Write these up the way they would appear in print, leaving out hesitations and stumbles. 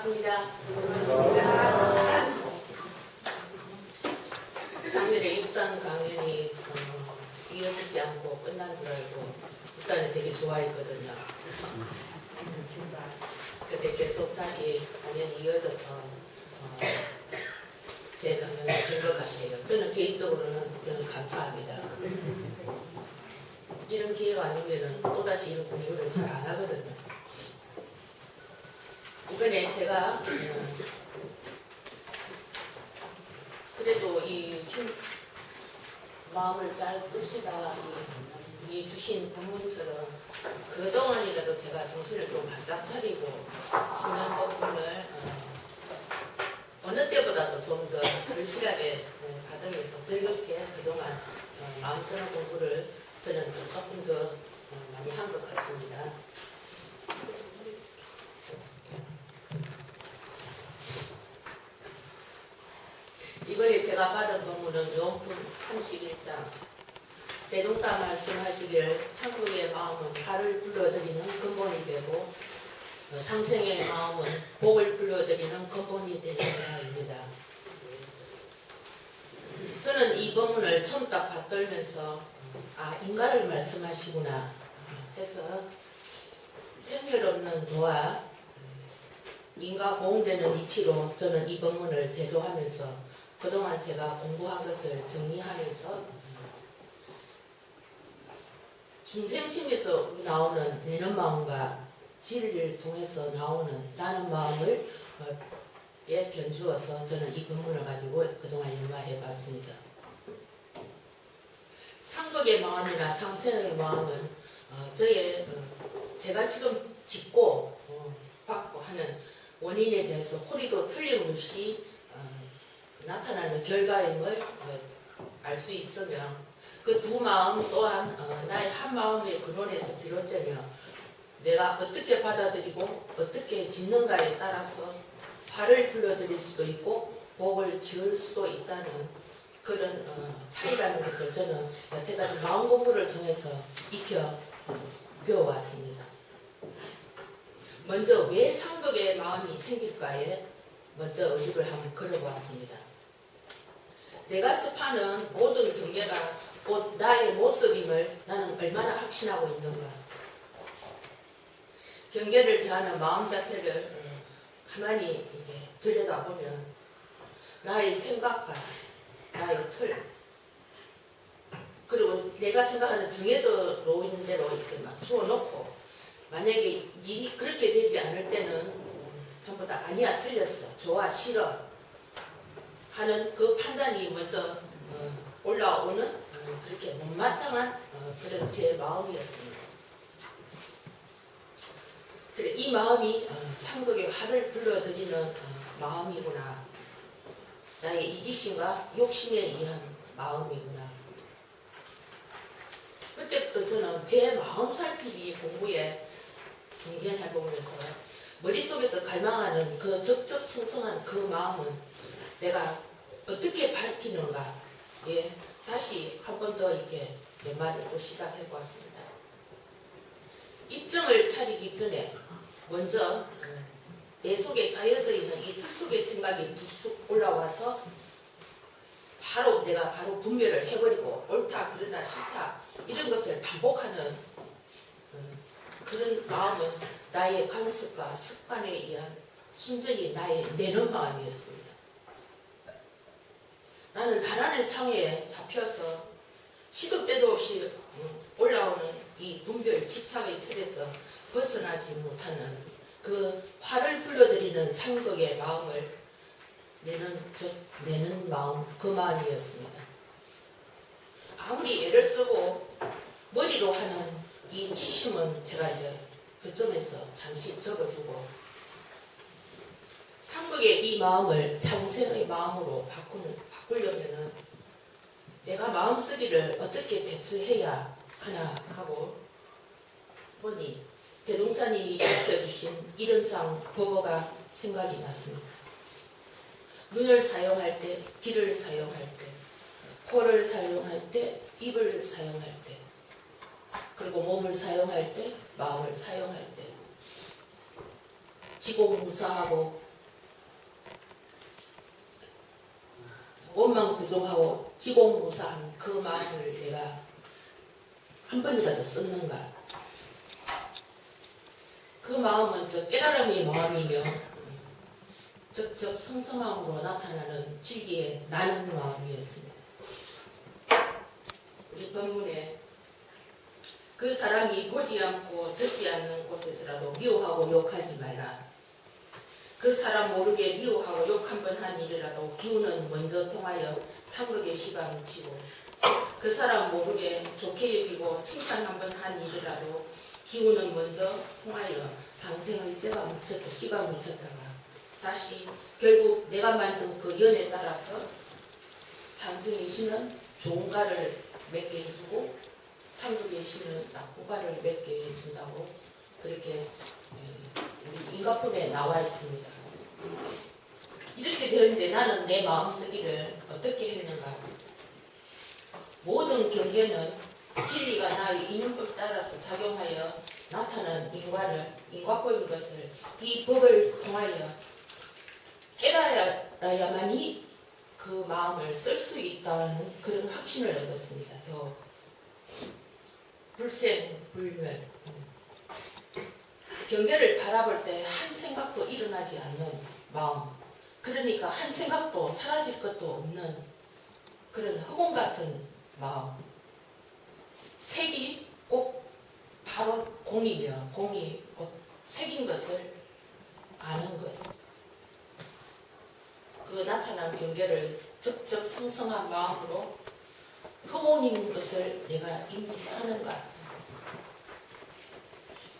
반갑습니다. 반갑습니다. 작년에 6단 강연이 이어지지 않고 끝난 줄 알고 6단을 되게 좋아했거든요. 근데 계속 다시 강연이 이어져서 제 강연이 된 것 같아요. 저는 개인적으로는 감사합니다. 이런 기회가 아니면 또다시 이런 공부를 잘 안 하거든요. 이번에 제가 그래도 마음을 잘 씁시다 이 주신 본문처럼 그동안이라도 제가 정신을 좀 바짝 차리고 신년 법문을 어느 때보다도 좀 더 절실하게 받으면서 즐겁게 그동안 마음 쓰는 공부를 저는 조금 더 많이 한 것 같습니다. 이번에 제가 받은 본문은 요한복음 31장 대종사 말씀하시길 상국의 마음은 화를 불러들이는 근본이 되고 상생의 마음은 복을 불러들이는 근본이 되느냐입니다. 저는 이 본문을 처음 딱 받들면서 인가를 말씀하시구나 해서 생멸 없는 도와 인가 보응되는 이치로 저는 이 본문을 대조하면서 그동안 제가 공부한 것을 정리하면서 중생심에서 나오는 내는 마음과 진리를 통해서 나오는 나는 마음을 견주어서 저는 이 본문을 가지고 그동안 연마해 봤습니다. 상극의 마음이나 상생의 마음은 제가 지금 짓고 받고 하는 원인에 대해서 허리도 틀림없이 나타나는 결과임을 알 수 있으며 그 두 마음 또한 나의 한 마음의 근원에서 비롯되며 내가 어떻게 받아들이고 어떻게 짓는가에 따라서 화를 불러들일 수도 있고 복을 지을 수도 있다는 그런 차이라는 것을 저는 여태까지 마음 공부를 통해서 익혀 배워왔습니다. 먼저 왜 상극의 마음이 생길까에 먼저 의식을 한번 걸어보았습니다. 내가 접하는 모든 경계가 곧 나의 모습임을 나는 얼마나 확신하고 있는가. 경계를 대하는 마음 자세를 가만히 이렇게 들여다보면 나의 생각과 나의 틀 그리고 내가 생각하는 정해져 놓인 대로 이렇게 막 주어놓고 만약에 일이 그렇게 되지 않을 때는 전부 다 아니야 틀렸어 좋아 싫어 하는 그 판단이 먼저 올라오는 그렇게 못마땅한 그런 제 마음이었습니다. 그래, 이 마음이 상극의 화를 불러들이는 마음이구나. 나의 이기심과 욕심에 의한 마음이구나. 그때부터 저는 제 마음 살피기 공부에 정진해보면서 머릿속에서 갈망하는 그 적적성성한 그 마음은 내가 어떻게 밝히는가 다시 한 번 더 이렇게 연말을 또 시작해보았습니다. 입정을 차리기 전에 먼저 내 속에 짜여져 있는 이 틀 속의 생각이 불쑥 올라와서 내가 바로 분별을 해버리고 옳다 그러다 싫다 이런 것을 반복하는 그런 마음은 나의 관습과 습관에 의한 순전히 나의 내는 마음이었습니다. 나는 바라는 상해에 잡혀서 시도 때도 없이 올라오는 이 분별 집착의 틀에서 벗어나지 못하는 그 화를 불러들이는 상극의 마음을 내는 마음, 그 마음이었습니다. 아무리 애를 쓰고 머리로 하는 이 치심은 제가 이제 그점에서 잠시 접어두고 상극의 이 마음을 상생의 마음으로 바꾸려면은 내가 마음쓰기를 어떻게 대처해야 하나 하고 보니 대종사님이 가르쳐주신 이른상 법어가 생각이 났습니다. 눈을 사용할 때, 귀를 사용할 때, 코를 사용할 때, 입을 사용할 때, 그리고 몸을 사용할 때, 마음을 사용할 때, 지공무사하고 원망 부정하고 지공무사한 그 마음을 내가 한 번이라도 썼는가? 그 마음은 저 깨달음의 마음이며 적적 성성함으로 나타나는 진리의 나는 마음이었습니다. 우리 본문에 그 사람이 보지 않고 듣지 않는 곳에서라도 미워하고 욕하지 말라. 그 사람 모르게 미워하고 욕 한 번 한 일이라도 기운은 먼저 통하여 삼극의 시방을 치고 그 사람 모르게 좋게 여기고 칭찬 한 번 한 일이라도 기운은 먼저 통하여 상생의 씨가 묻혔다가 다시 결국 내가 만든 그 연에 따라서 상생의 씨는 좋은 가를 맺게 해주고 삼극의 씨는 나쁜 가를 맺게 해준다고 그렇게 우리 인과품에 나와 있습니다. 이렇게 되는데 나는 내 마음쓰기를 어떻게 했는가? 모든 경계는 진리가 나의 인연법 따라서 작용하여 나타난 인과법인 것을 이 법을 통하여 깨달아야만이 그 마음을 쓸 수 있다는 그런 확신을 얻었습니다. 더 불생불멸 경계를 바라볼 때 한 생각도 일어나지 않는 마음, 그러니까 한 생각도 사라질 것도 없는 그런 허공 같은 마음. 색이 꼭 바로 공이며 공이 곧 색인 것을 아는 것. 그 나타난 경계를 적적 성성한 마음으로 허공인 것을 내가 인지하는가.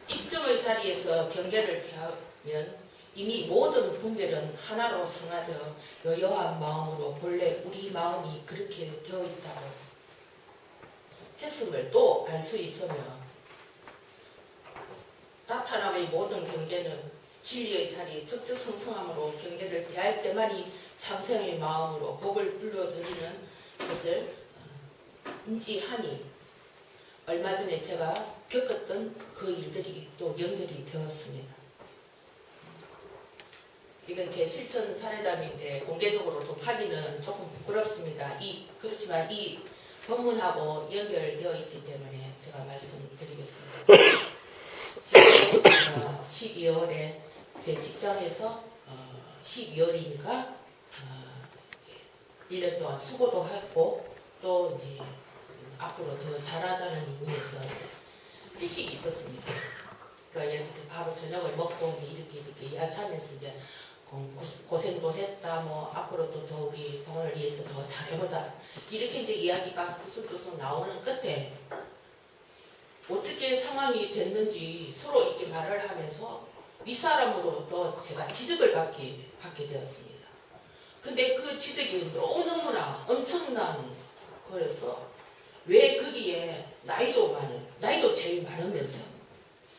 입증의 자리에서 경계를 대하면 이미 모든 분별은 하나로 성하여 여여한 마음으로 본래 우리 마음이 그렇게 되어 있다고 했음을 또 알 수 있으며 나타남의 모든 경계는 진리의 자리에 적적성성함으로 경계를 대할 때만이 상생의 마음으로 법을 불러들이는 것을 인지하니 얼마 전에 제가 겪었던 그 일들이 또 연결이 되었습니다. 이건 제 실천 사례담인데 공개적으로 좀 하기는 조금 부끄럽습니다. 그렇지만 이 본문하고 연결되어 있기 때문에 제가 말씀드리겠습니다. 지금 12월에 제 직장에서 12월이니까 1년 동안 수고도 했고 또 이제 앞으로 더 잘하자는 의미에서 회식이 있었습니다. 그러니까 예를 들어서 바로 저녁을 먹고 이제 이렇게 이야기하면서 이제 고생도 했다, 뭐 앞으로도 더 우리 병원을 위해서 더 잘해보자 이렇게 이제 이야기가 뚜술뚜술 나오는 끝에 어떻게 상황이 됐는지 서로 이렇게 말을 하면서 윗사람으로부터 제가 지적을 받게 되었습니다. 근데 그 지적이 너무너무나 엄청난 거라서 왜 거기에 나이도 제일 많으면서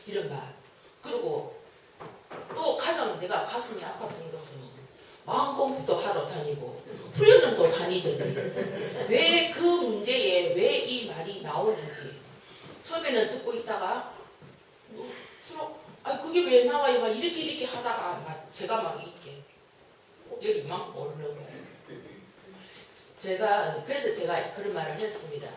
이런 말. 그리고 또 가장 내가 가슴이 아팠던 것은 마음 공부도 하러 다니고 훈련은 또 다니더니 왜 그 문제에 왜 이 말이 나오는지 처음에는 듣고 있다가 서로 그게 왜 나와요? 막 이렇게 하다가 막 제가 막 이렇게 열이 이만큼 오르는 거예요. 그래서 제가 그런 말을 했습니다.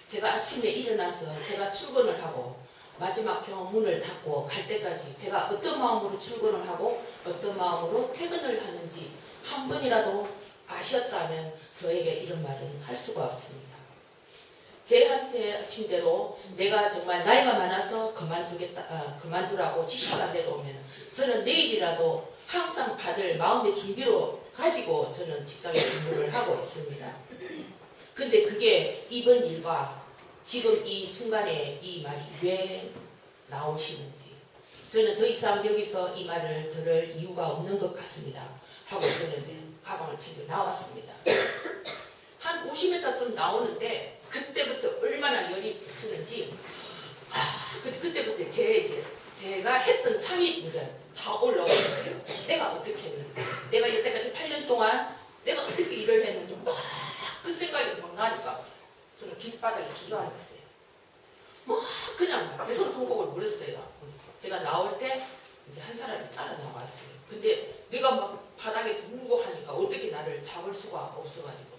제가 아침에 일어나서 제가 출근을 하고 마지막 병원 문을 닫고 갈 때까지 제가 어떤 마음으로 출근을 하고 어떤 마음으로 퇴근을 하는지 한 번이라도 아셨다면 저에게 이런 말은 할 수가 없습니다. 제한테 하신 대로 내가 정말 나이가 많아서 그만두라고 지시가 내려오면 저는 내일이라도 항상 받을 마음의 준비로 가지고 저는 직장에 근무를 하고 있습니다. 근데 그게 이번 일과 지금 이 순간에 이 말이 왜 나오시는지 저는 더 이상 여기서 이 말을 들을 이유가 없는 것 같습니다. 하고 저는 이제 가방을 챙겨 나왔습니다. 한 50m쯤 나오는데 그때부터 얼마나 열이 치는지 그때부터 제가 했던 상이 이제 다 올라오는 거예요. 내가 어떻게 했는지 내가 이때까지 8년 동안 내가 어떻게 일을 했는지 막 그 생각이 막 나니까 저는 길바닥에 주저앉았어요. 그냥 계속 통곡을 물었어요. 제가 나올 때 이제 한 사람이 따라 나왔어요. 근데 내가 막 바닥에서 울고 하니까 어떻게 나를 잡을 수가 없어가지고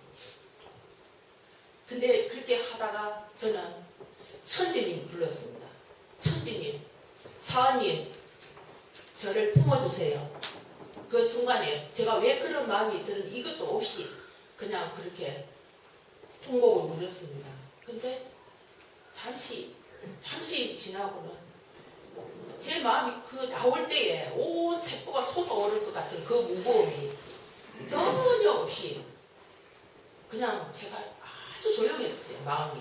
근데 그렇게 하다가 저는 천디님 불렀습니다. 천디님, 사원님, 저를 품어주세요. 그 순간에 제가 왜 그런 마음이 드는 이것도 없이 그냥 그렇게 통곡을 누렸습니다. 근데 잠시 지나고는 제 마음이 그 나올 때에 온 세포가 솟아오를 것 같은 그 무거움이 전혀 없이 그냥 제가 아주 조용했어요. 마음이.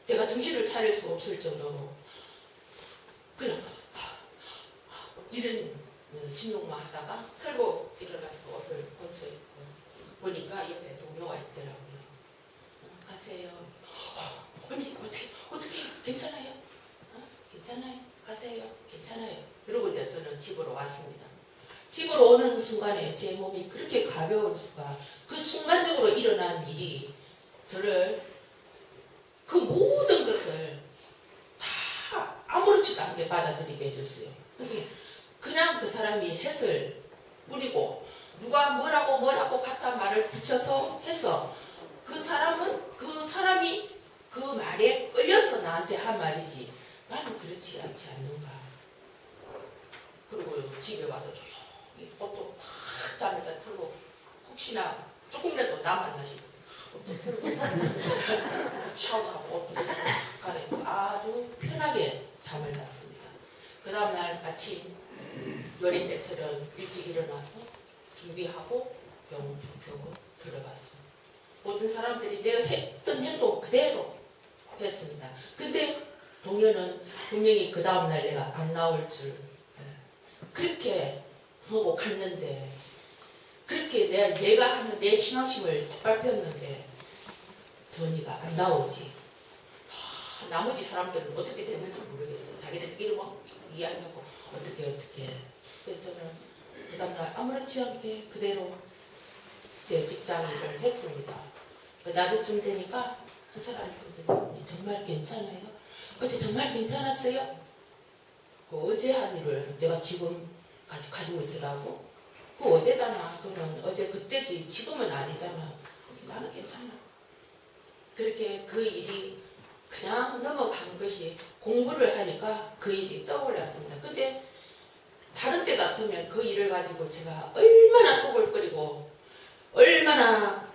내가 정신을 차릴 수 없을 정도로 그냥 이런 신용만 하다가 털고 일어나서 옷을 걸쳐 입고 보니까 옆에 동료가 있더라고요. 가세요. 언니 어떻게 괜찮아요? 괜찮아요. 가세요. 괜찮아요. 그러고 이제 저는 집으로 왔습니다. 집으로 오는 순간에 제 몸이 그렇게 가벼울 수가, 그 순간적으로 일어난 일이 저를 그 모든 것을 다 아무렇지도 않게 받아들이게 해줬어요. 그래서 그냥 그 사람이 햇을 뿌리고 누가 뭐라고 갖다 말을 붙여서 해서 그 사람이 그 말에 끌려서 나한테 한 말이지 나는 그렇지 않지 않는가. 그리고 집에 와서 조용히 옷도 확 담에다 틀고 혹시나 조금이라도 남았나시 옷도 틀고 샤워하고 옷도 싹 갈아입고 아주 편하게 잠을 잤습니다. 그 다음날 아침 요리 때처럼 일찍 일어나서 준비하고 병원 부표고 들어갔습니다. 모든 사람들이 내가 했던 행동 그대로 했습니다. 근데 동료는 분명히 그 다음날 내가 안 나올 줄 그렇게 하고 갔는데, 그렇게 내가 하는 내 신앙심을 밟혔는데 변이가 안 나오지. 나머지 사람들은 어떻게 됐는지 모르겠어요. 자기들끼리 막 이야기하고 어떻게 그래서 저는 그 다음날 아무렇지 않게 그대로 제 직장 일을 했습니다. 낮에쯤 되니까 한 사람이 정말 괜찮아요? 어제 정말 괜찮았어요? 어제 한 일을 내가 지금까지 가지고 있으라고? 그 어제잖아. 그러면 어제 그때지. 지금은 아니잖아. 나는 괜찮아. 그렇게 그 일이 그냥 넘어간 것이 공부를 하니까 그 일이 떠올랐습니다. 근데 다른 때 같으면 그 일을 가지고 제가 얼마나 속을 끓이고 얼마나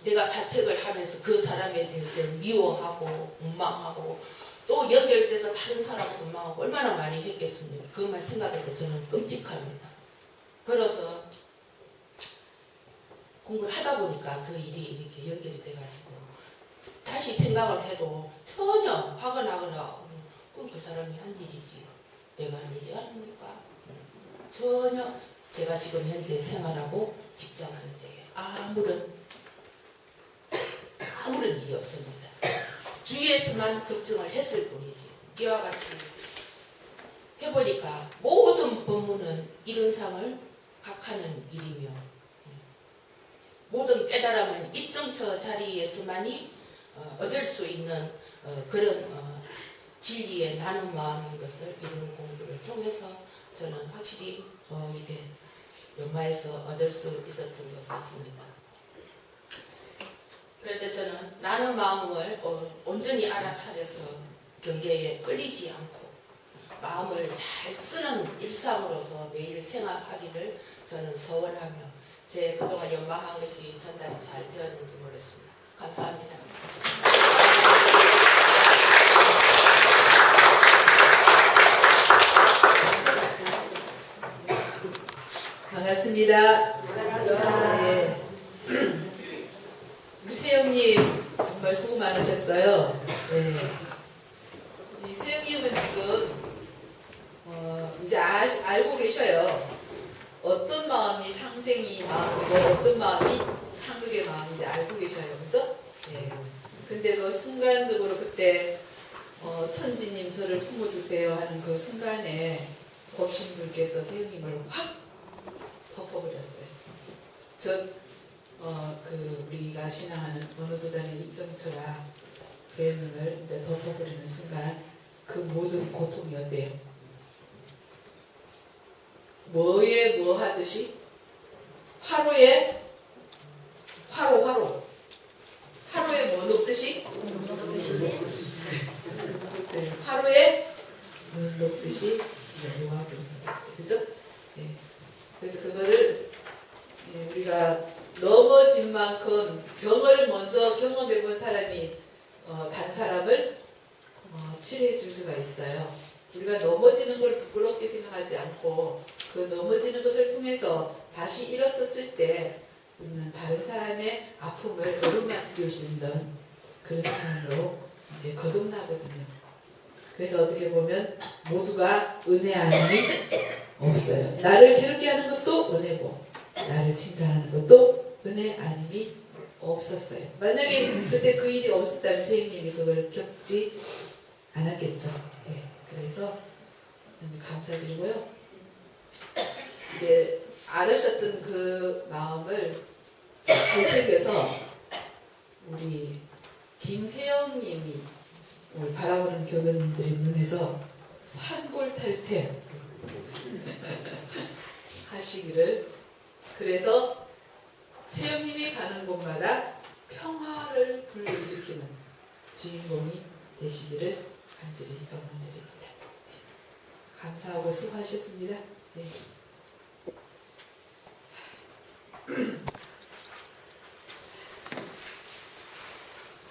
내가 자책을 하면서 그 사람에 대해서 미워하고 원망하고 또 연결돼서 다른 사람을 원망하고 얼마나 많이 했겠습니까? 그것만 생각해도 저는 끔찍합니다. 그래서 공부를 하다 보니까 그 일이 이렇게 연결이 돼가지고 다시 생각을 해도 전혀 화가 나거나 그 사람이 한 일이지 내가 한 일이 아닙니까? 전혀 제가 지금 현재 생활하고 직장하는 데 아무런 일이 없습니다. 주위에서만 걱정을 했을 뿐이지. 이와 같이 해보니까 모든 법문은 이론상을 각하는 일이며 모든 깨달음은 입정처 자리에서만이 얻을 수 있는 그런 진리의 나눈 마음인 것을 이런 공부를 통해서 저는 확실히 이게 연마에서 얻을 수 있었던 것 같습니다. 그래서 저는 나눈 마음을 온전히 알아차려서 경계에 끌리지 않고 마음을 잘 쓰는 일상으로서 매일 생활하기를 저는 서원하며 제 그동안 연마한 것이 전달이 잘 되었는지 모르겠습니다. 감사합니다. 반갑습니다. 네. 우리 세영님 정말 수고 많으셨어요. 네. 우리 세영님은 지금 이제 알고 계셔요. 어떤 마음이 상생이 마음이고 어떤 마음이 상극의 마음인지 알고 계셔요. 그죠? 네. 근데도 순간적으로 그때 천지님 저를 품어주세요 하는 그 순간에 법신불께서 세영님을 확 덮어버렸어요. 우리가 신앙하는 어느 도단의 입정처라 세영님을 이제 덮어버리는 순간 그 모든 고통이 어때요? 뭐에 뭐 하듯이 화로에 화로에 뭐 녹듯이? 네, 화로에 물 녹듯이 녹아버립니다. 그죠? 네. 그래서 그거를 우리가 넘어진 만큼 병을 먼저 경험해 본 사람이 다른 사람을 치료해 줄 수가 있어요. 우리가 넘어지는 걸 부끄럽게 생각하지 않고 그 넘어지는 것을 통해서 다시 일어섰을 때 우리는 다른 사람의 아픔을 어루만져 줄 수 있는 그런 사람으로 이제 거듭나거든요. 그래서 어떻게 보면 모두가 은혜 아님이 없어요. 나를 괴롭게 하는 것도 은혜고 나를 칭찬하는 것도 은혜 아님이 없었어요. 만약에 그때 그 일이 없었다면 선생님이 그걸 겪지 않았겠죠. 네, 그래서 감사드리고요. 이제 알으셨던 그 마음을 되새겨서 우리 김세영님이 오늘 바라보는 교도님들의 눈에서 환골탈태 하시기를, 그래서 세영님이 가는 곳마다 평화를 불러일으키는 주인공이 되시기를 간절히 기도드립니다. 감사하고 수고하셨습니다. 네.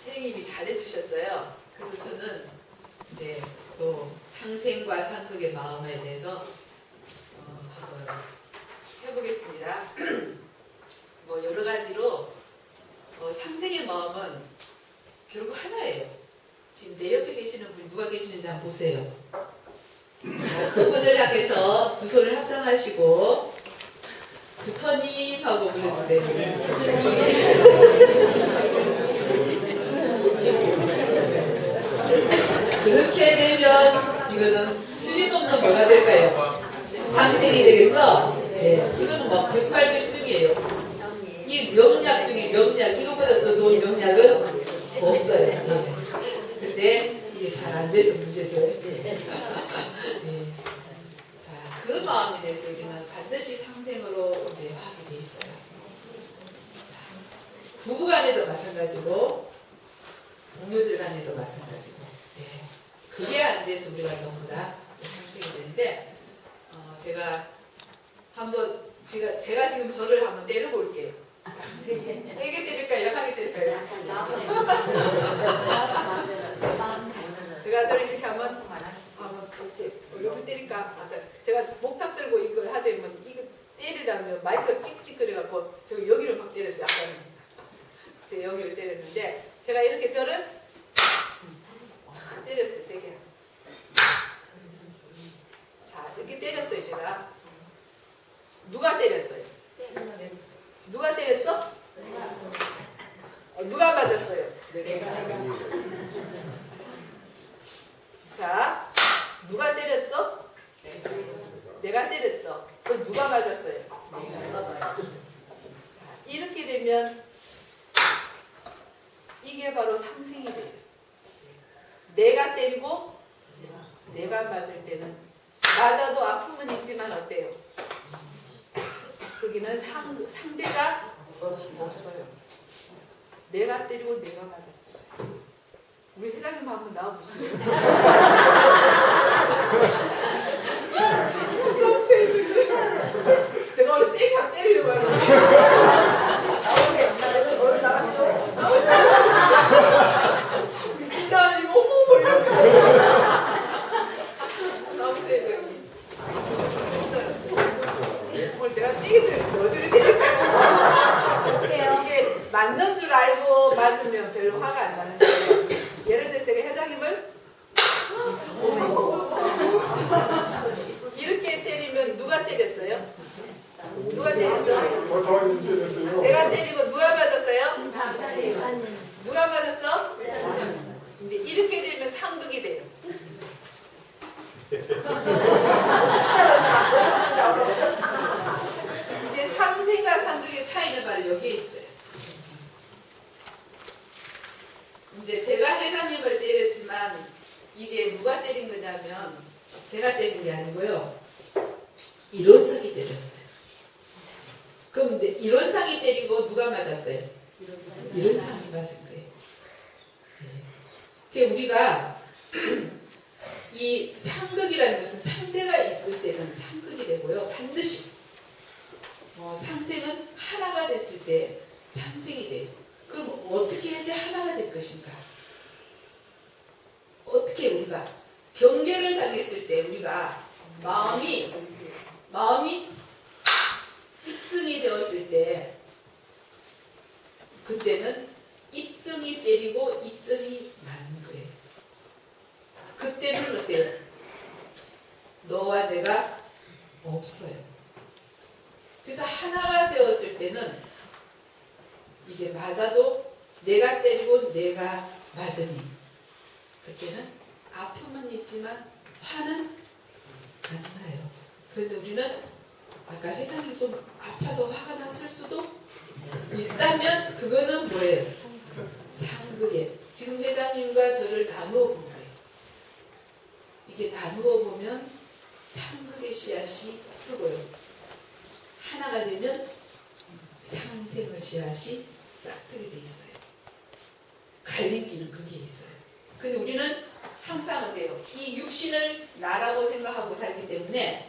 선생님이 잘해주셨어요. 그래서 저는 이제 또 상생과 상극의 마음에 대해서 한번 해보겠습니다. 뭐 여러 가지로 상생의 마음은 결국 하나예요. 지금 내 옆에 계시는 분이 누가 계시는지 한번 보세요. 그분을 향해서 두 손을 합장하시고 부처님 하고 불러주세요. 그렇게 되면 이거는 틀림없는 뭐가 될까요? 상생이 되겠죠? 네. 이거는 뭐 백발백중이에요. 이 명약 중에 명약, 이것보다 더 좋은 명약은 없어요. 네. 근데 이게 잘 안 돼서 문제죠. 네. 자, 그 마음이 될 때는 반드시 상생으로 이제 하게 돼 있어요. 자, 부부 간에도 마찬가지고 동료들 간에도 마찬가지고. 네. 그게 안 돼서 우리가 전부 다 상생이 되는데, 제가 한번 제가 지금 저를 한번 때려볼게요. 세게 때릴까요? 약하게 때릴까요? 제가 저를 이렇게 한번 이렇게 때릴까? 제가 목탁 들고 이걸 하되면 이거 때리려면 마이크가 찍찍거려갖고 저 여기를 막 때렸어요. 아까는 제 여기를 때렸는데 제가 이렇게 저를 때렸어요. 세게. 자, 이렇게 때렸어요. 제가. 누가 때렸어요? 누가 때렸죠? 누가 맞았어요? 자, 누가 때렸죠? 내가 때렸죠? 그럼 누가 맞았어요? 자, 이렇게 되면 이게 바로 상생이 돼요. 내가 때리고 내가 맞을 때는 맞아도 아픔은 있지만 어때요? 거기는 상대가 없어요. 내가 때리고 내가 맞았잖아요. 우리 회장님 한번 나와보시죠. 제가 오늘 세게 한번 때리려고 하는데 미친다. 이거 어머 나오세요. 여기. 오늘 제가 세게 때리고 어디를 때릴까요? 이게 맞는 줄 알고 맞으면 별로 화가 안 나는데, 예를 들어서 제가 회장님을 이렇게 때리면 누가 때렸어요? 누가 때렸죠? 제가 때리고 누가 맞았어요? 누가 맞았죠? 이제 이렇게 되면 상극이 돼요. 이게 상생과 상극의 차이는 바로 여기에 있어요. 이제 제가 회장님을 때렸지만 이게 누가 때린 거냐면 제가 때린 게 아니고요. 이론석이 때렸어요. 그럼 이런 상이 때리고 누가 맞았어요? 이런 상이 맞은 거예요. 그러니까 우리가 이 상극이라는 것은 상대가 있을 때는 상극이 되고요. 반드시 상생은 하나가 됐을 때 상생이 돼요. 그럼 어떻게 해야지 하나가 될 것인가? 어떻게 우리가 경계를 당했을 때 우리가 마음이 입증이 되었을 때 그때는 입증이 때리고 입증이 맞는 거예요. 그때는 어때요? 너와 내가 없어요. 그래서 하나가 되었을 때는 이게 맞아도 내가 때리고 내가 맞으니 그때는 아픔은 있지만 화는 안 나요. 그런데 우리는 아까 회장님 좀 아파서 화가 났을 수도 있다면 그거는 뭐예요? 상극이에요. 지금 회장님과 저를 나누어 본 거예요. 이게 나누어 보면 상극의 씨앗이 싹트고요. 하나가 되면 상생의 씨앗이 싹트게 돼 있어요. 갈림길은 그게 있어요. 근데 우리는 항상 어때요? 이 육신을 나라고 생각하고 살기 때문에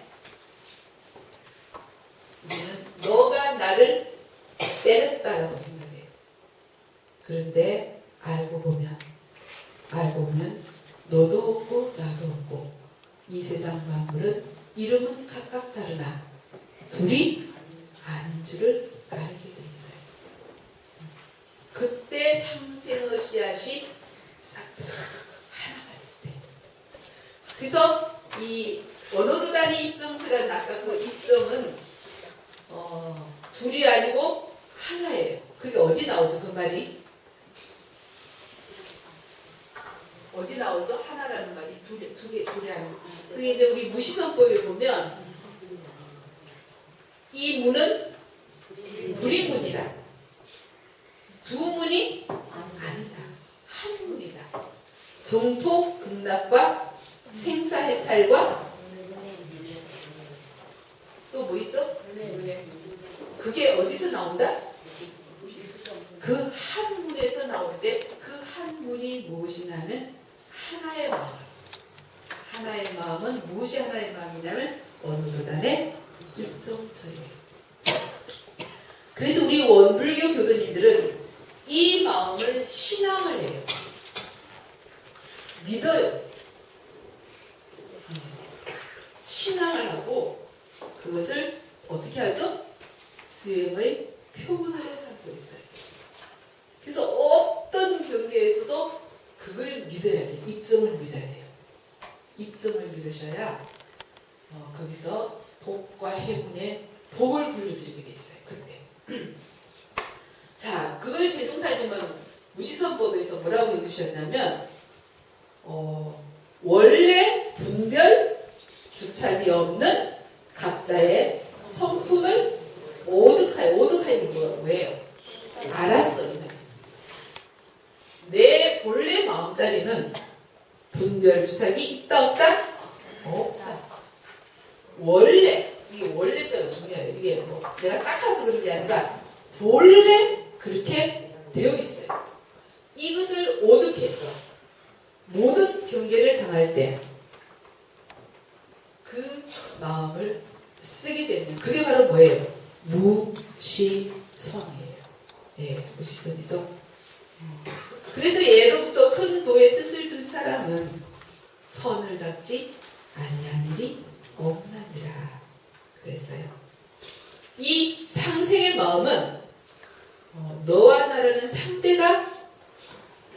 우리는 너가 나를 때렸다라고 생각해요. 그런데 알고 보면 너도 없고 나도 없고 이 세상 만물은 이름은 각각 다르나 둘이 아닌 줄을 알게 돼 있어요. 그때 상생의 씨앗이 싹 들어 하나가 될 때. 그래서 이 원어도 단위 입증표라는 아까 그 입증은 둘이 아니고 하나예요. 그게 어디 나오죠? 그 말이 어디 나오죠? 하나라는 말이 둘이 아니고 그게 이제 우리 무시선법에 보면 이 문은 불이문이라 두 문이 아니다. 한 문이다. 정토 극락과 생사해탈과 또 뭐 있죠? 그게 어디서 나온다? 그 한 문에서 나올 때 그 한 문이 무엇이냐면 하나의 마음. 하나의 마음은 무엇이 하나의 마음이냐면 어느 도단의 육정처예요. 그래서 우리 원불교 교도님들은 이 마음을 신앙을 해요. 믿어요. 신앙을 하고 그것을 어떻게 하죠? 수행의 표본화를 삼고 있어요. 그래서 어떤 경계에서도 그걸 믿어야 돼요. 입증을 믿어야 돼요. 입증을 믿으셔야 거기서 복과 해문에 복을 불러드리게 돼 있어요. 그때. 자, 그걸 대종사님은 무시선법에서 뭐라고 해주셨냐면 원래 분별 주착이 없는 각자의 성품을 오득하여. 오득하여는 뭐예요? 알았어. 내 본래 마음자리는 분별 주착이 있다 없다? 없다. 원래 이게 원래자가 중요해요. 이게 뭐 내가 닦아서 그런 게 아니라 본래 그렇게 되어 있어요. 이것을 오득해서 모든 경계를 당할 때 그 마음을 쓰게 되면 그게 바로 뭐예요? 무시선이에요. 예, 무시선이죠. 그래서 예로부터 큰 도의 뜻을 둔 사람은 선을 닦지 아니한 일이 없나니라 그랬어요. 이 상생의 마음은 너와 나라는 상대가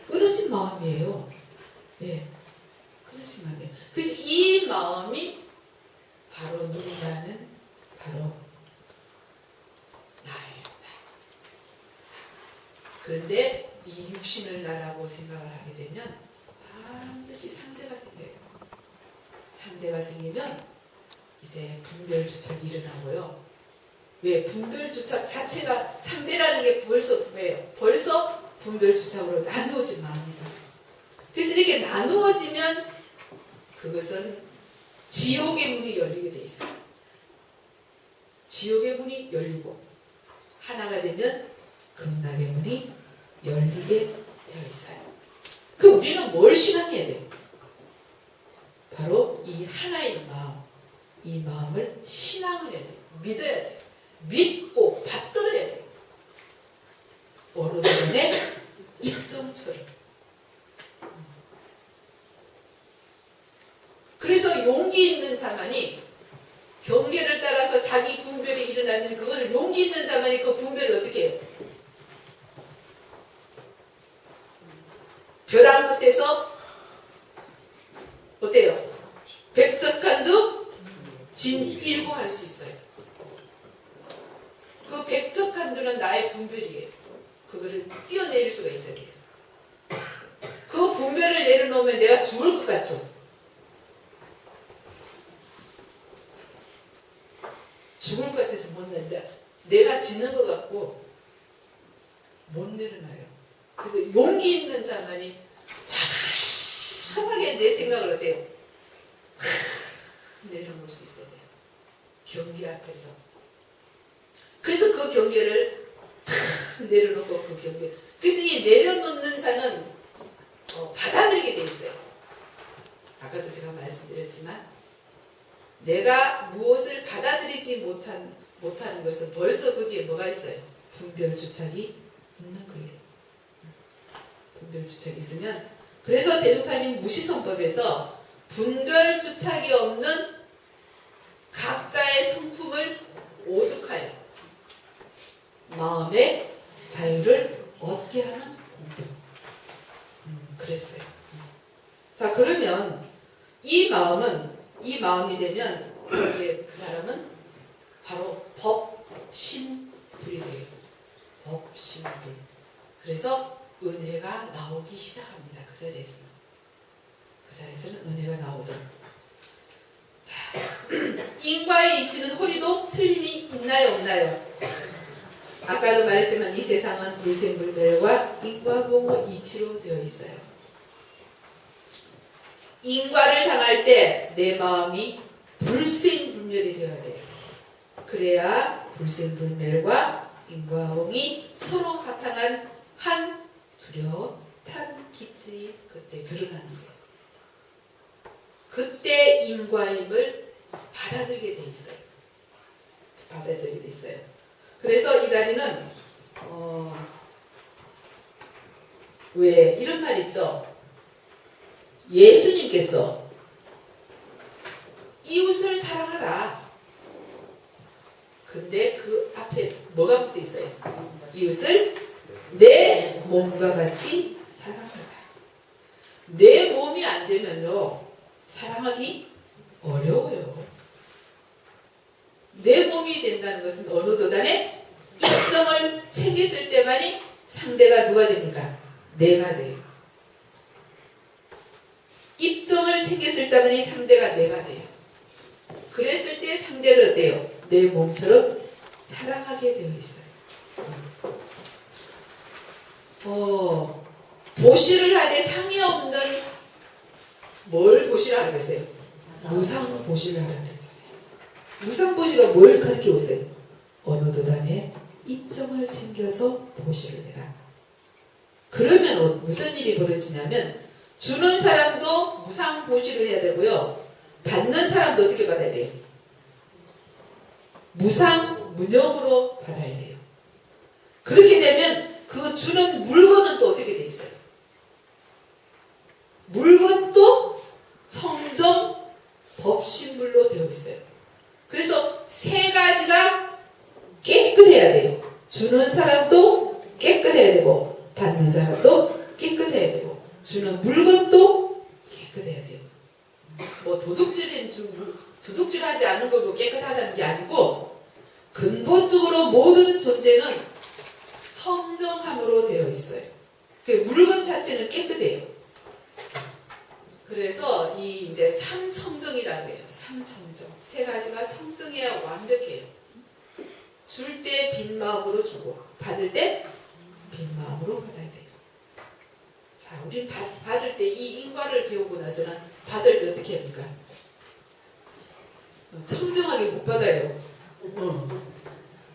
끊어진 마음이에요. 예, 끊어진 마음이에요. 그래서 이 마음이 바로 누구냐는 바로 나예요. 그런데 이 육신을 나라고 생각을 하게 되면 반드시 상대가 생겨요. 상대가 생기면 이제 분별주착이 일어나고요. 왜? 분별주착 자체가 상대라는 게 벌써 왜요? 벌써 분별주착으로 나누어진 마음이죠. 그래서 이렇게 나누어지면 그것은 지옥의 문이 열리게 돼 있어요. 지옥의 문이 열리고 하나가 되면 극락의 문이 열리게 되어 있어요. 그 우리는 뭘 신앙해야 돼요? 바로 이 하나의 마음, 이 마음을 신앙을 해야 돼요. 믿어야 돼요. 믿고 받들어야 돼요. 어른의 입정처럼. 그래서 용기 있는 자만이 경계를 따라서 자기 분별이 일어나면 그거를 용기 있는 자만이 그 분별을 어떻게 해요? 벼랑 끝에서 어때요? 백척간두 진일고 할 수 있어요. 그 백척간두는 나의 분별이에요. 그거를 뛰어내릴 수가 있어요. 그 분별을 내려놓으면 내가 죽을 것 같죠? 죽을 것 같아서 못 내린다. 내가 지는 것 같고 못 내려놔요. 그래서 용기 있는 자만이 과감하게 내 생각을 어때요? 내려놓을 수 있어야 돼요. 경계 앞에서. 그래서 그 경계를 내려놓고 그 경계. 그래서 이 내려놓는 자는 받아들이게 돼 있어요. 아까도 제가 말씀드렸지만 내가 무엇을 받아들이지 못하는 것은 벌써 거기에 뭐가 있어요? 분별주착이 있는 거예요. 분별주착이 있으면 그래서 대종사님 무시성법에서 분별주착이 없는 각자의 성품을 오득하여 마음의 자유를 얻게 하는 공부. 그랬어요. 자, 그러면 이 마음이 되면 이제 그 사람은 바로 법신불이 돼요. 법신불. 그래서 은혜가 나오기 시작합니다. 그 자리에서는 은혜가 나오죠. 자, 인과의 이치는 호리도 틀림이 있나요, 없나요? 아까도 말했지만 이 세상은 불생불멸과 인과보호 이치로 되어 있어요. 인과를 당할 때 내 마음이 불생불멸이 되어야 돼요. 그래야 불생불멸과 인과홍이 서로 바탕한 한 뚜렷한 깃들이 그때 드러나는 거예요. 그때 인과임을 받아들이게 돼 있어요. 받아들이게 돼 있어요. 그래서 이 자리는 왜 이런 말 있죠? 예수님께서 이웃을 사랑하라. 근데 그 앞에 뭐가 붙어 있어요? 이웃을 내 몸과 같이 사랑하라. 내 몸이 안 되면요 사랑하기 어려워요. 내 몸이 된다는 것은 어느 도단에 입점을 챙겼을 때만이 상대가 누가 됩니까? 내가 돼요. 입점을 챙겼을 때만이 상대가 내가 돼요. 그랬을 때 상대를 어때요? 내 몸처럼 사랑하게 되어 있어요. 보시를 하되 상이 없는 뭘 보시라 그랬어요? 무상보시를 하라 그랬잖아요. 무상보시가 뭘 가르쳐 오세요? 어느 도단에 입점을 챙겨서 보시를 해라. 그러면 무슨 일이 벌어지냐면 주는 사람도 무상보시를 해야 되고요. 받는 사람도 어떻게 받아야 돼요? 무상무념으로 받아야 돼요. 그렇게 되면 그 주는 물건은 또 어떻게 돼 있어요? 물건도 청정 법신물로 되어 있어요. 그래서 세 가지가 깨끗해야 돼요. 주는 사람도 깨끗해야 되고 받는 사람도 깨끗해야 되고 주는 물건도 깨끗해야 돼요. 뭐 도둑질하지 않은 걸로 깨끗하다는 게 아니고 근본적으로 모든 존재는 청정함으로 되어 있어요. 그 물건 자체는 깨끗해요. 그래서 이 이제 삼청정이라고 해요. 삼청정. 세 가지가 청정해야 완벽해요. 줄 때 빈 마음으로 주고 받을 때 빈 마음으로 받아야 돼요. 자, 우리 받을 때 이 인과를 배우고 나서는 받을 때 어떻게 합니까? 청정하게 못 받아요.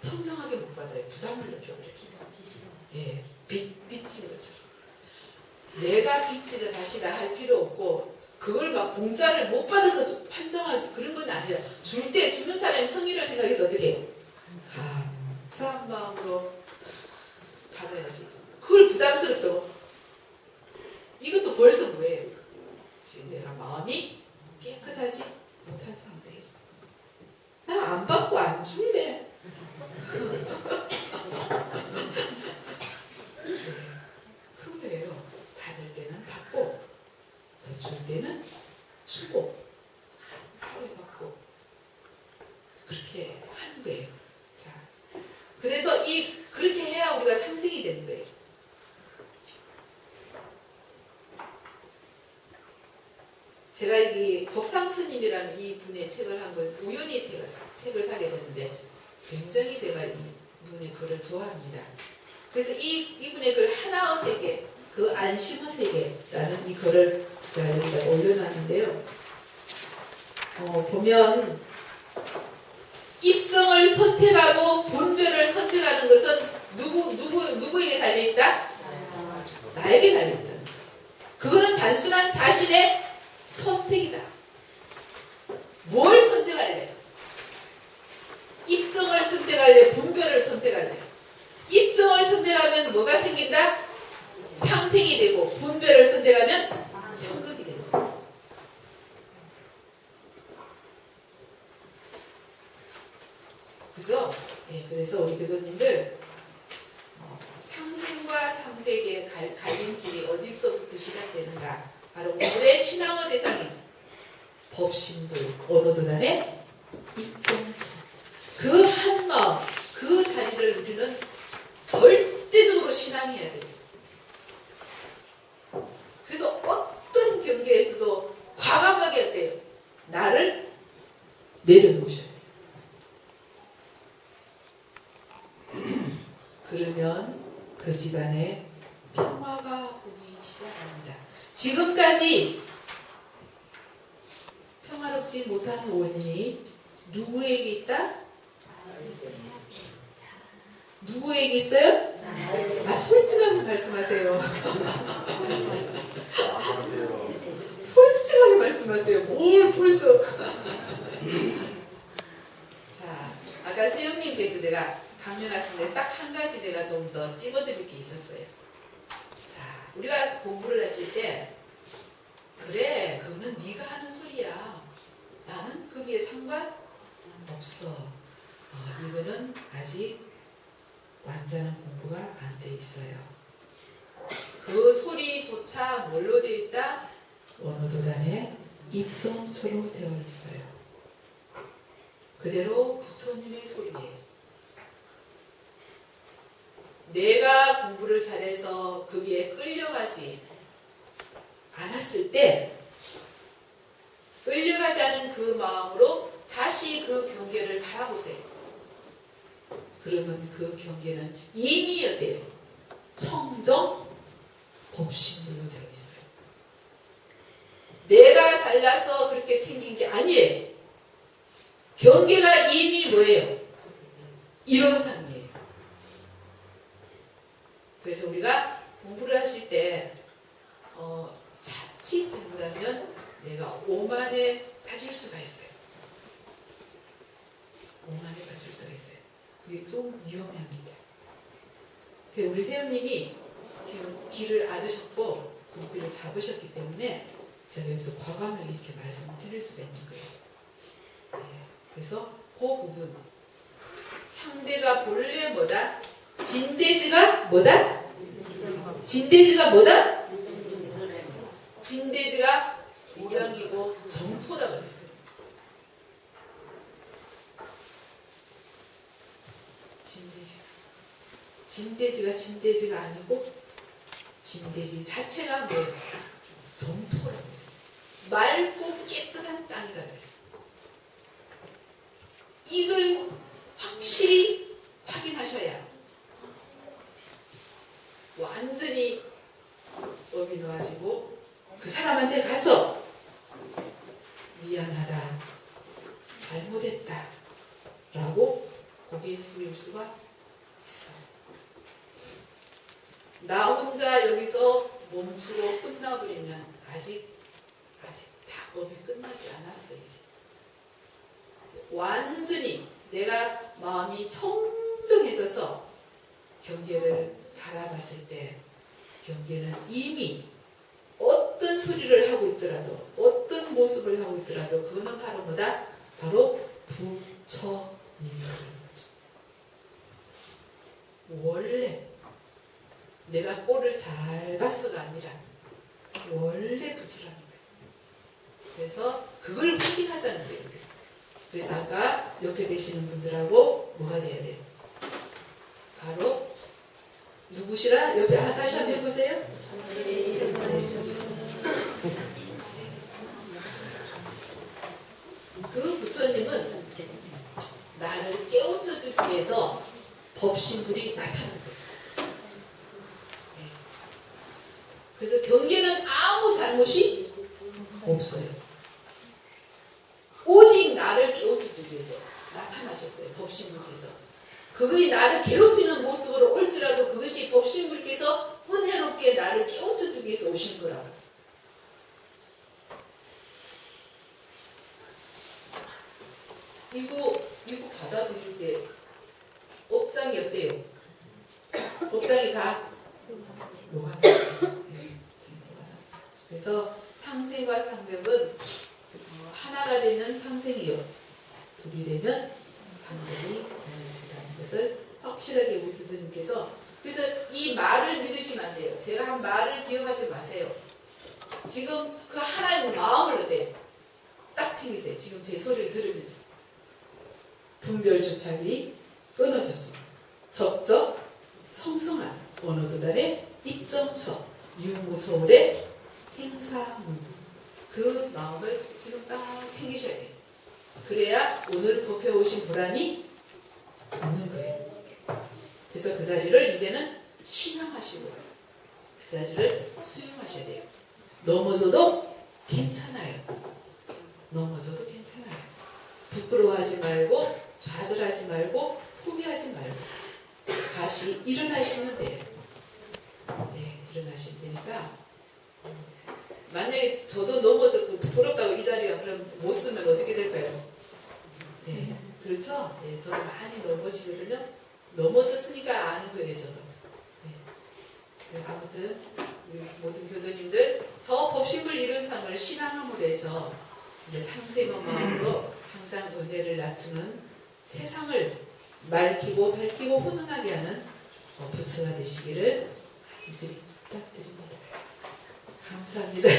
청정하게 못 받아요. 부담을 느껴버려요. 예, 빚진 것처럼. 내가 빚지다 자시다 할 필요 없고 그걸 막 공짜를 못 받아서 판정하지 그런 건 아니라 줄 때 주는 사람의 성의를 생각해서 어떻게 해요? 감사한 마음으로 받아야지. 그걸 부담스럽다고. 이것도 벌써 뭐예요? 지금 내가 마음이 깨끗하지 못한 상태예요. 나 안 받고 안 줄래. 그거예요. 받을 때는 받고 더 줄 때는 주고 사회 받고 그렇게 하는 거예요. 자, 그래서 그렇게 해야 우리가 상생이 되는 거예요. 제가 이 법상스님이라는 이 분의 책을 한 건 우연히 제가 책을 사게 됐는데 굉장히 제가 이 분의 글을 좋아합니다. 그래서 이분의 글 하나의 세계, 그 안심의 세계라는 이 글을 제가 여기다 올려놨는데요. 보면 입정을 선택하고 분별을 선택하는 것은 누구에게 달려있다? 나에게 달려있다. 그거는 단순한 자신의 선택이다. 뭘 선택할래? 입정을 선택할래? 분별을 선택할래? 입정을 선택하면 뭐가 생긴다? 상생이 되고 분별을 선택하면 상극이 된다. 그죠? 네, 그래서 우리 교도님들 상생과 상생의 갈림길이 어디서부터 시작되는가? 바로 오늘의 신앙의 대상인 법신불 언어도단의 입정자. 그 한마음, 그 자리를 우리는 절대적으로 신앙해야 돼요. 그래서 어떤 경계에서도 과감하게 어때요? 나를 내려놓으셔야 돼요. 그러면 그 집안에 평화가 오기 시작합니다. 지금까지 평화롭지 못한 원인이 누구에게 있다? 누구에게 있어요? 솔직하게 말씀하세요. 솔직하게 말씀하세요. 뭘 벌써. 자, 아까 세영님께서 제가 강연하실 때 딱 한 가지 제가 좀 더 찝어드릴 게 있었어요. 자, 우리가 공부를 하실 때 그래, 그거는 네가 하는 소리야. 나는 거기에 상관없어. 이거는 아직 완전한 공부가 안 돼 있어요. 그 소리조차 뭘로 되어 있다? 원어도단의 입정처로 되어 있어요. 그대로 부처님의 소리예요. 내가 공부를 잘해서 거기에 끌려가지 않았을 때 끌려가지 않은 그 마음으로 다시 그 경계를 바라보세요. 그러면 그 경계는 이미 어때요? 청정 법신으로 되어 있어요. 내가 잘나서 그렇게 챙긴 게 아니에요. 경계가 이미 뭐예요? 이론상이에요. 그래서 우리가 공부를 하실 때 자칫 잘못하면 내가 오만에 빠질 수가 있어요. 오만에 빠질 수가 있어요. 그게 좀 위험합니다. 우리 세연님이 지금 길을 알으셨고 공기를 잡으셨기 때문에 제가 여기서 과감하게 이렇게 말씀드릴 수가 있는 거예요. 네, 그래서 그 부분 상대가 본래 뭐다? 진대지가 뭐다? 진대지가 뭐다? 진대지가 모양이고 정토다 그랬어요. 진대지가 진대지가 아니고 진대지 자체가 뭐예요? 정토라고 했어요. 맑고 깨끗한 땅이다 그랬어요. 이걸 확실히 확인하셔야 완전히 업이 놓아지고 그 사람한테 가서 미안하다, 잘못했다 라고 고개 예수일 수가 있어요. 나 혼자 여기서 멈추고 끝나버리면 아직 작업이 끝나지 않았어요. 이제. 완전히 내가 마음이 청정해져서 경계를 바라봤을 때 경계는 이미 어떤 소리를 하고 있더라도 어떤 모습을 하고 있더라도 그거는 바로 뭐다? 바로 부처님이라는 거죠. 원래 내가 꼴을 잘 봤어가 아니라 원래 부처라는 거예요. 그래서 그걸 확인하자는 거예요. 그래서 아까 옆에 계시는 분들하고 뭐가 돼야 돼요? 바로 누구시라? 옆에 다시 한번 해보세요. 그 부처님은 나를 깨우쳐주기 위해서 법신들이 나타나는 거예요. 그래서 경계는 아무 잘못이 없어요. 오직 나를 깨우쳐주기 위해서 나타나셨어요. 법신분께서. 그것이 나를 괴롭히는 모습으로 올지라도 그것이 법신분께서 은혜롭게 나를 깨우쳐주기 위해서 오신 거라고. 이거 받아들일 때 업장이 어때요? 업장이 다 녹아요. 그래서 상생과 상벽은 하나가 되면 상생이요, 둘이 되면 상벽이 되는 것이라는 것을 확실하게 우리 교수님께서. 그래서 이 말을 믿으시면 안 돼요. 제가 한 말을 기억하지 마세요. 지금 그 하나의 마음을 어때요? 딱 챙기세요. 지금 제 소리를 들으면서 분별주착이 끊어졌습니다. 적적 성성한 어느 도달의 입정처 유무초월의 생사문, 그 마음을 지금 딱 챙기셔야 돼요. 그래야 오늘 법해오신 보람이 없는 거예요. 그래서 그 자리를 이제는 신앙하시고 그 자리를 수용하셔야 돼요. 넘어져도 괜찮아요. 넘어져도 괜찮아요. 부끄러워하지 말고 좌절하지 말고 포기하지 말고 다시 일어나시면 돼요. 네, 일어나시면 되니까. 만약에 저도 넘어졌고 부끄럽다고 이 자리가 그럼 못 쓰면 어떻게 될까요? 네, 그렇죠? 네, 저도 많이 넘어지거든요. 넘어졌으니까 아는 거예요, 저도. 네. 아무튼 우리 모든 교도님들 저 법신불 이룬 상을 신앙함으로 해서 이제 상생의 마음으로 항상 은혜를 나누는 세상을 맑히고 밝히고 훈훈하게 하는 부처가 되시기를 간절히 부탁드립니다. 감사합니다.